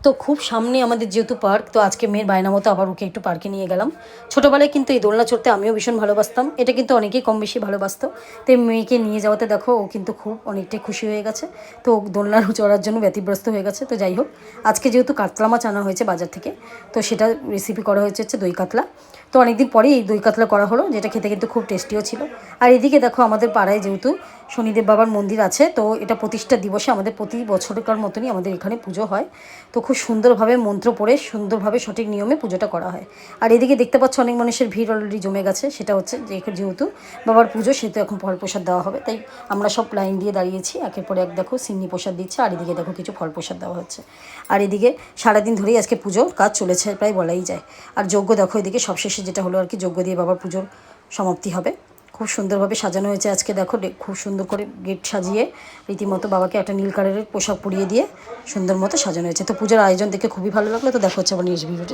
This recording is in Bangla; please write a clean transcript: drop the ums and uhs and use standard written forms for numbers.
তো খুব সামনে আমাদের যেহেতু পার্ক, তো আজকে মেয়ের বায়না মতো আবার ওকে একটু পার্কে নিয়ে গেলাম। ছোটোবেলায় কিন্তু এই দোলনা চড়তে আমিও ভীষণ ভালোবাসতাম, এটা কিন্তু অনেকেই কম বেশি ভালোবাসতো। তো এই মেয়েকে নিয়ে যাওয়াতে দেখো ও কিন্তু খুব অনেকটাই খুশি হয়ে গেছে। তো ও দোলনার চড়ার জন্য ব্যতিব্যস্ত হয়ে গেছে। তো যাই হোক, আজকে যেহেতু কাতলা মাছ আনা হয়েছে বাজার থেকে, তো সেটা রেসিপি করা হচ্ছে দই কাতলা। তো অনেকদিন পরেই এই দই কাতলা করা হলো, যেটা খেতে কিন্তু খুব টেস্টিও ছিল। আর এদিকে দেখো আমাদের পাড়ায় যেহেতু শনিদেব বাবার মন্দির আছে, তো এটা প্রতিষ্ঠা দিবসে আমাদের প্রতি বছরকার মতনই আমাদের এখানে পুজো হয়। তো খুব সুন্দরভাবে মন্ত্র পড়ে সুন্দরভাবে সঠিক নিয়মে পুজোটা করা হয়। আর এদিকে দেখতে পাচ্ছ অনেক মানুষের ভিড় অলরেডি জমে গেছে। সেটা হচ্ছে যে যেহেতু বাবার পুজো, সেহেতু এখন ফল প্রসাদ দেওয়া হবে, তাই আমরা সব লাইন দিয়ে দাঁড়িয়েছি। একের পর এক দেখো সিন্নি প্রসাদ দিচ্ছে, আর এদিকে দেখো কিছু ফল প্রসাদ দেওয়া হচ্ছে। আর এদিকে সারাদিন ধরেই আজকে পুজোর কাজ চলেছে প্রায় বলাই যায়। আর যজ্ঞ দেখো এদিকে সবশেষে যেটা হলো আর কি, যজ্ঞ দিয়ে বাবার পুজোর সমাপ্তি হবে। খুব সুন্দরভাবে সাজানো হয়েছে আজকে দেখো, খুব সুন্দর করে গেট সাজিয়ে রীতিমতো বাবাকে একটা নীল কালারের পোশাক পরিয়ে দিয়ে সুন্দর মতো সাজানো হয়েছে। তো পুজোর আয়োজন দেখে খুবই ভালো লাগলো। তো দেখা হচ্ছে আবার নেক্সট ভিডিওতে।